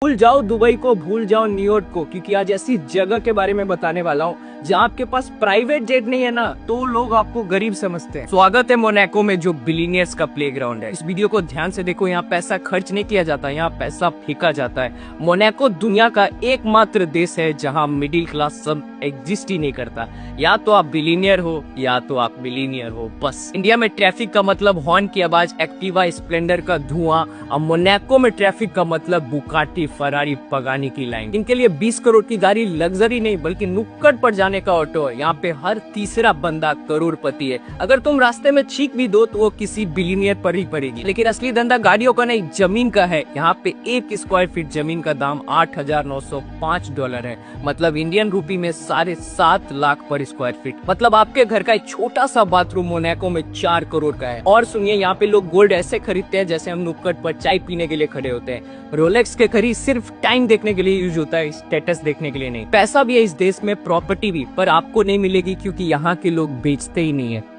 भूल जाओ दुबई को, भूल जाओ न्यूयॉर्क को, क्योंकि आज ऐसी जगह के बारे में बताने वाला हूँ जहाँ आपके पास प्राइवेट जेट नहीं है ना तो लोग आपको गरीब समझते हैं। स्वागत है मोनाको में, जो बिलियनियर्स का प्लेग्राउंड है। इस वीडियो को ध्यान से देखो, यहाँ पैसा खर्च नहीं किया जाता, यहाँ पैसा फेंका जाता है। मोनाको दुनिया का एकमात्र देश है जहाँ मिडिल क्लास सब एग्जिस्ट ही नहीं करता। या तो आप बिलियनियर हो या तो आप मिलीनियर हो, बस। इंडिया में ट्रैफिक का मतलब हॉर्न की आवाज, एक्टिवा स्प्लेंडर का धुआं। और मोनाको में ट्रैफिक का मतलब बुकाटी, फरारी, पगानी की लाइन। इनके लिए 20 करोड़ की गाड़ी लग्जरी नहीं बल्कि नुक्कड़ पर जाने का ऑटो है। यहाँ पे हर तीसरा बंदा करोड़पति है। अगर तुम रास्ते में छींक भी दो तो वो किसी बिलियनियर पर ही पड़ेगी। लेकिन असली धंधा गाड़ियों का नहीं, जमीन का है। यहाँ पे 1 स्क्वायर फीट जमीन का दाम $8,905 है। मतलब इंडियन रूपी में 7.5 लाख पर स्क्वायर फीट। मतलब आपके घर का एक छोटा सा बाथरूम मोनाको में 4 करोड़ का है। और सुनिए, यहाँ पे लोग गोल्ड ऐसे खरीदते हैं जैसे हम नुक्कड़ पर चाय पीने के लिए खड़े होते हैं। रोलेक्स के खरीद सिर्फ टाइम देखने के लिए यूज होता है, स्टेटस देखने के लिए नहीं। पैसा भी है इस देश में, प्रॉपर्टी भी, पर आपको नहीं मिलेगी क्योंकि यहाँ के लोग बेचते ही नहीं है।